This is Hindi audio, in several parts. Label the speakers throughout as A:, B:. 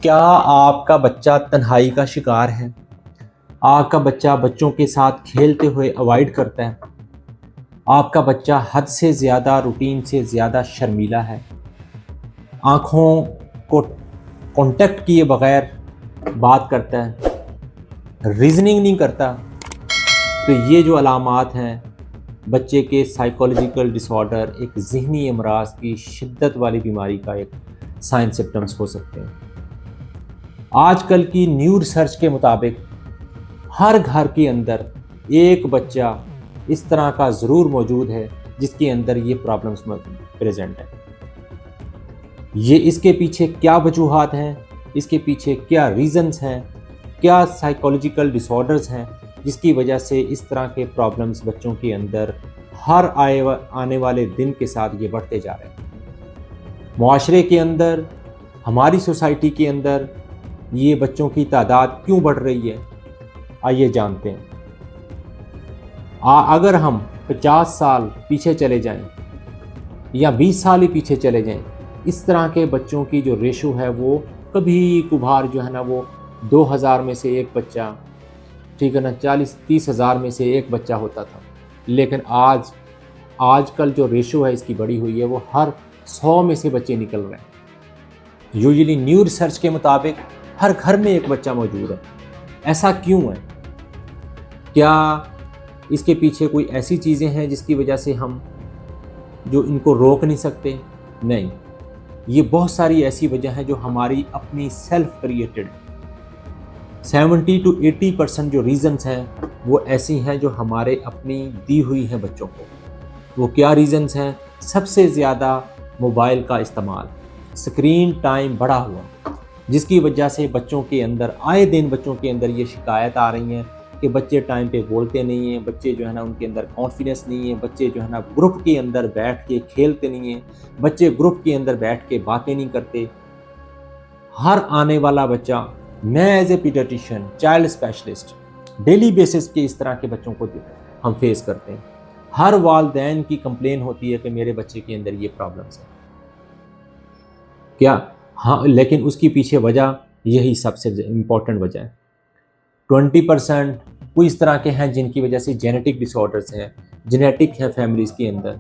A: क्या आपका बच्चा तन्हाई का शिकार है? आपका बच्चा बच्चों के साथ खेलते हुए अवॉइड करता है? आपका बच्चा हद से ज़्यादा रूटीन से ज़्यादा शर्मीला है? आँखों को कॉन्टैक्ट किए बगैर बात करता है? रीज़निंग नहीं करता? तो ये जो अलामात हैं बच्चे के साइकोलॉजिकल डिसऑर्डर, एक ज़हनी अमराज की शिद्दत वाली बीमारी का एक साइन सिम्पटम्स हो सकते हैं। आजकल की न्यू रिसर्च के मुताबिक हर घर के अंदर एक बच्चा इस तरह का ज़रूर मौजूद है जिसके अंदर ये प्रॉब्लम्स प्रेजेंट है। ये इसके पीछे क्या वजूहात हैं, इसके पीछे क्या रीज़न्स हैं, क्या साइकोलॉजिकल डिसऑर्डर्स हैं जिसकी वजह से इस तरह के प्रॉब्लम्स बच्चों के अंदर हर आने वाले दिन के साथ ये बढ़ते जा रहे हैं। मुआशरे के अंदर, हमारी सोसाइटी के अंदर ये बच्चों की तादाद क्यों बढ़ रही है, आइए जानते हैं। अगर हम 50 साल पीछे चले जाएं या 20 साल ही पीछे चले जाएं, इस तरह के बच्चों की जो रेशो है वो कभी कभार जो है ना वो 2000 में से एक बच्चा, ठीक है ना, 40-30 हज़ार में से एक बच्चा होता था। लेकिन आजकल जो रेशो है इसकी बढ़ी हुई है, वो हर 100 में से बच्चे निकल रहे हैं। यूजुअली न्यू रिसर्च के मुताबिक हर घर में एक बच्चा मौजूद है। ऐसा क्यों है? क्या इसके पीछे कोई ऐसी चीज़ें हैं जिसकी वजह से हम जो इनको रोक नहीं सकते? नहीं, ये बहुत सारी ऐसी वजह है जो हमारी अपनी सेल्फ क्रिएटेड 70 to 80% जो रीज़न्स हैं वो ऐसी हैं जो हमारे अपनी दी हुई हैं बच्चों को। वो क्या रीज़न्स हैं? सबसे ज़्यादा मोबाइल का इस्तेमाल, स्क्रीन टाइम बढ़ा हुआ, जिसकी वजह से बच्चों के अंदर आए दिन बच्चों के अंदर ये शिकायत आ रही हैं कि बच्चे टाइम पे बोलते नहीं हैं, बच्चे जो है ना उनके अंदर कॉन्फिडेंस नहीं है, बच्चे जो है ना ग्रुप के अंदर बैठ के खेलते नहीं हैं, बच्चे ग्रुप के अंदर बैठ के बातें नहीं करते। हर आने वाला बच्चा, मैं as a paediatrician, child specialist, daily basis पे इस तरह के बच्चों को हम फेस करते हैं। हर वालिदैन की कंप्लेन होती है कि मेरे बच्चे के अंदर ये प्रॉब्लम्स हैं। क्या? हाँ, लेकिन उसकी पीछे वजह यही सबसे इम्पोर्टेंट वजह है। 20% कोई इस तरह के हैं जिनकी वजह से जेनेटिक डिसऑर्डर्स हैं, जेनेटिक है फैमिलीज़ के अंदर,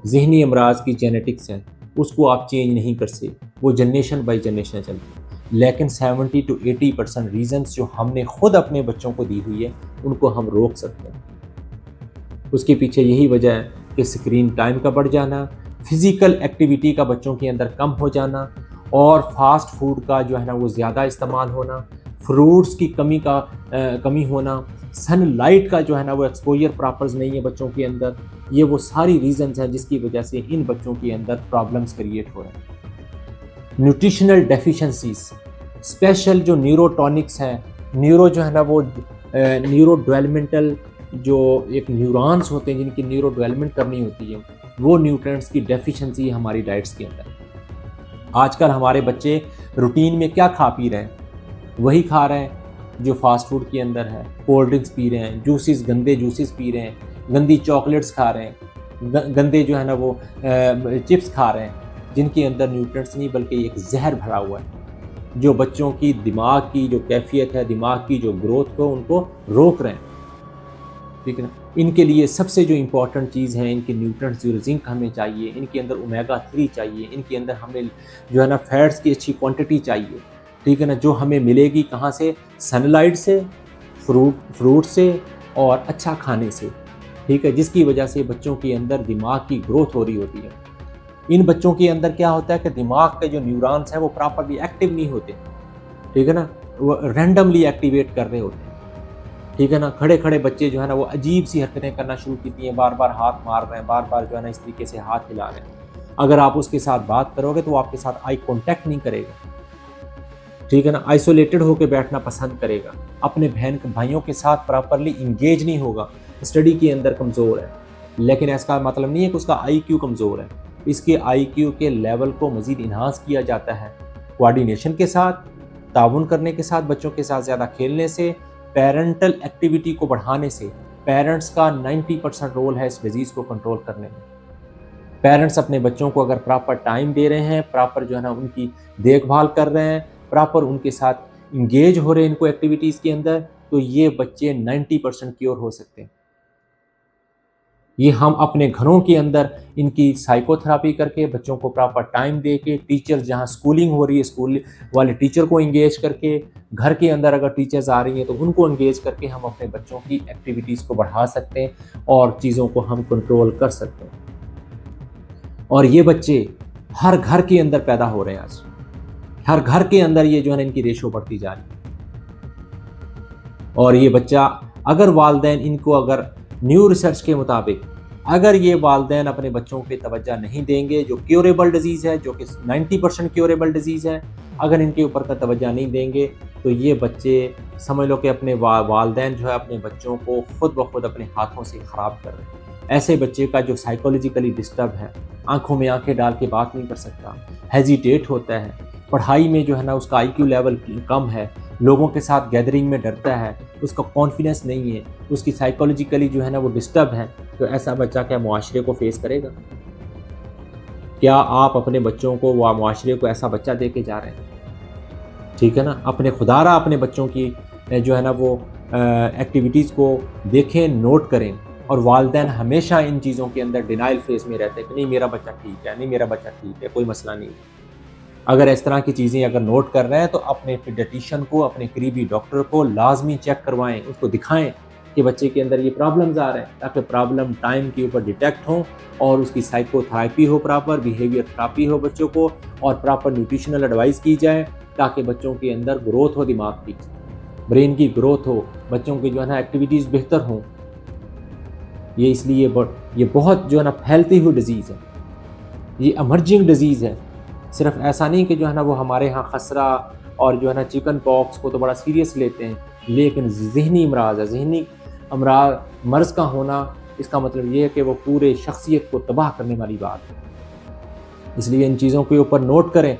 A: ज़हनी अमराज की जेनेटिक्स हैं, उसको आप चेंज नहीं कर सकते, वो जनरेशन बाई जनरेशन चलती है। लेकिन 70 to 80% रीज़न्स जो हमने खुद अपने बच्चों को दी हुई है उनको हम रोक सकते हैं। उसके पीछे यही वजह है कि स्क्रीन टाइम का बढ़ जाना, फिज़िकल एक्टिविटी का बच्चों के अंदर कम हो जाना, और फास्ट फूड का जो है ना वो ज़्यादा इस्तेमाल होना, फ्रूट्स की कमी होना, सनलाइट का जो है ना वो एक्सपोजर प्रॉपर नहीं है बच्चों के अंदर। ये वो सारी रीज़न्स हैं जिसकी वजह से इन बच्चों के अंदर प्रॉब्लम्स क्रिएट हो रहे हैं। न्यूट्रिशनल डेफिशिएंसीज, स्पेशल जो न्यूरोटॉनिक्स हैं, न्यूरो जो है ना वो न्यूरो डेवलपमेंटल जो एक न्यूरॉन्स होते हैं जिनकी न्यूरो डेवलपमेंट करनी होती है, वो न्यूट्रिएंट्स की डेफिशिएंसी है हमारी डाइट्स के अंदर। आजकल हमारे बच्चे रूटीन में क्या खा पी रहे हैं? वही खा रहे हैं जो फास्ट फूड के अंदर है। कोल्ड ड्रिंक्स पी रहे हैं, जूसेस, गंदे जूसेस पी रहे हैं, गंदी चॉकलेट्स खा रहे हैं, गंदे जो है ना वो चिप्स खा रहे हैं, जिनके अंदर न्यूट्रिएंट्स नहीं बल्कि एक जहर भरा हुआ है जो बच्चों की दिमाग की जो कैफियत है, दिमाग की जो ग्रोथ को उनको रोक रहे हैं। ठीक है ना? इनके लिए सबसे जो इम्पोर्टेंट चीज़ है, इनके न्यूट्रिएंट्स, जो जिंक हमें चाहिए, इनके अंदर ओमेगा 3 चाहिए, इनके अंदर हमें जो है ना फैट्स की अच्छी क्वांटिटी चाहिए। ठीक है ना? जो हमें मिलेगी कहाँ से? सनलाइट से, फ्रूट से और अच्छा खाने से। ठीक है, जिसकी वजह से बच्चों के अंदर दिमाग की ग्रोथ हो रही होती है। इन बच्चों के अंदर क्या होता है कि दिमाग के जो न्यूरॉन्स हैं वो प्रॉपरली एक्टिव नहीं होते। ठीक है ना? वो रैंडमली एक्टिवेट कर रहे होते हैं। ठीक है ना? खड़े खड़े बच्चे जो है ना वो अजीब सी हरकतें करना शुरू की हैं, बार बार हाथ मार रहे हैं, बार बार जो है ना इस तरीके से हाथ हिला रहे हैं। अगर आप उसके साथ बात करोगे तो वो आपके साथ आई कॉन्टैक्ट नहीं करेगा। ठीक है ना? आइसोलेटेड होकर बैठना पसंद करेगा, अपने बहन भाइयों के साथ प्रॉपरली इंगेज नहीं होगा, स्टडी के अंदर कमज़ोर है। लेकिन इसका मतलब नहीं है कि उसका IQ कमज़ोर है। इसके IQ के लेवल को मज़ीद इन्हांस किया जाता है कोऑर्डिनेशन के साथ, ताउन करने के साथ, बच्चों के साथ ज़्यादा खेलने से, पेरेंटल एक्टिविटी को बढ़ाने से। पेरेंट्स का 90% रोल है इस डिज़ीज़ को कंट्रोल करने में। पेरेंट्स अपने बच्चों को अगर प्रॉपर टाइम दे रहे हैं, प्रॉपर जो है ना उनकी देखभाल कर रहे हैं, प्रॉपर उनके साथ इंगेज हो रहे हैं इनको एक्टिविटीज़ के अंदर, तो ये बच्चे 90% क्योर हो सकते हैं। ये हम अपने घरों के अंदर इनकी साइकोथेरेपी करके, बच्चों को प्रॉपर टाइम दे के, टीचर जहाँ स्कूलिंग हो रही है स्कूल वाले टीचर को इंगेज करके, घर के अंदर अगर टीचर्स आ रही हैं तो उनको इंगेज करके हम अपने बच्चों की एक्टिविटीज़ को बढ़ा सकते हैं और चीज़ों को हम कंट्रोल कर सकते हैं। और ये बच्चे हर घर के अंदर पैदा हो रहे हैं आज, हर घर के अंदर ये जो है ना इनकी रेशो बढ़ती जा रही है। और ये बच्चा अगर वालिदैन इनको, अगर न्यू रिसर्च के मुताबिक अगर ये वालिदैन अपने बच्चों पे तवज्जो नहीं देंगे, जो क्योरेबल डिजीज़ है, जो कि 90% क्योरेबल डिजीज़ है, अगर इनके ऊपर का तवज्जो नहीं देंगे तो ये बच्चे समझ लो कि अपने वालिदैन जो है अपने बच्चों को खुद ब खुद अपने हाथों से ख़राब कर रहे हैं। ऐसे बच्चे का जो साइकोलॉजिकली डिस्टर्ब है, आंखों में आंखें डाल के बात नहीं कर सकता, हेजिटेट होता है, पढ़ाई में जो है ना उसका IQ लेवल कम है, लोगों के साथ गैदरिंग में डरता है, उसका कॉन्फिडेंस नहीं है, उसकी साइकोलॉजिकली जो है ना वो डिस्टर्ब है, तो ऐसा बच्चा क्या मुआशरे को फेस करेगा? क्या आप अपने बच्चों को व मुआशरे को ऐसा बच्चा दे के जा रहे हैं? ठीक है ना? अपने खुदारा अपने बच्चों की जो है ना वो एक्टिविटीज़ को देखें, नोट करें। और वालिदैन हमेशा इन चीज़ों के अंदर डिनाइल फेज़ में रहते हैं कि नहीं मेरा बच्चा ठीक है, नहीं मेरा बच्चा ठीक है, कोई मसला नहीं है। अगर इस तरह की चीज़ें अगर नोट कर रहे हैं तो अपने पीडियाट्रिशियन को, अपने करीबी डॉक्टर को लाजमी चेक करवाएं, उसको दिखाएं कि बच्चे के अंदर ये प्रॉब्लम्स आ रहे हैं, ताकि प्रॉब्लम टाइम के ऊपर डिटेक्ट हो और उसकी साइकोथेरेपी हो, प्रॉपर बिहेवियर थेरेपी हो बच्चों को, और प्रॉपर न्यूट्रिशनल एडवाइस की जाए ताकि बच्चों के अंदर ग्रोथ हो, दिमाग की, ब्रेन की ग्रोथ हो, बच्चों की जो है ना एक्टिविटीज़ बेहतर हों। ये इसलिए ये बहुत जो है ना फैलती हुई डिज़ीज़ है, ये एमर्जिंग डिज़ीज़ है। सिर्फ ऐसा नहीं कि जो है ना वो हमारे यहाँ खसरा और जो है ना चिकन पॉक्स को तो बड़ा सीरियस लेते हैं, लेकिन ज़हनी अमराज़ है, ज़हनी अमराज़ मर्ज़ का होना, इसका मतलब ये है कि वो पूरे शख्सियत को तबाह करने वाली बात है। इसलिए इन चीज़ों के ऊपर नोट करें,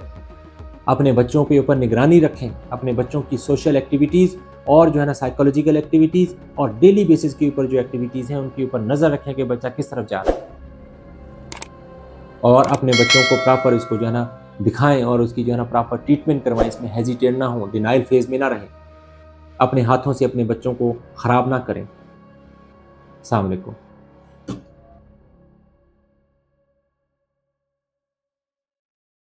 A: अपने बच्चों के ऊपर निगरानी रखें, अपने बच्चों की सोशल एक्टिविटीज़ और जो है ना साइकोलॉजिकल एक्टिविटीज़ और डेली बेसिस के ऊपर जो एक्टिविटीज़ हैं उनके ऊपर नज़र रखें कि बच्चा किस तरफ जा रहा है, और अपने बच्चों को प्रॉपर इसको जो है ना दिखाएं और उसकी जो है ना प्रॉपर ट्रीटमेंट करवाएं। इसमें हेजिटेट ना हो, डिनाइल फेज़ में ना रहें, अपने हाथों से अपने बच्चों को ख़राब ना करें। अस्सलाम वालेकुम।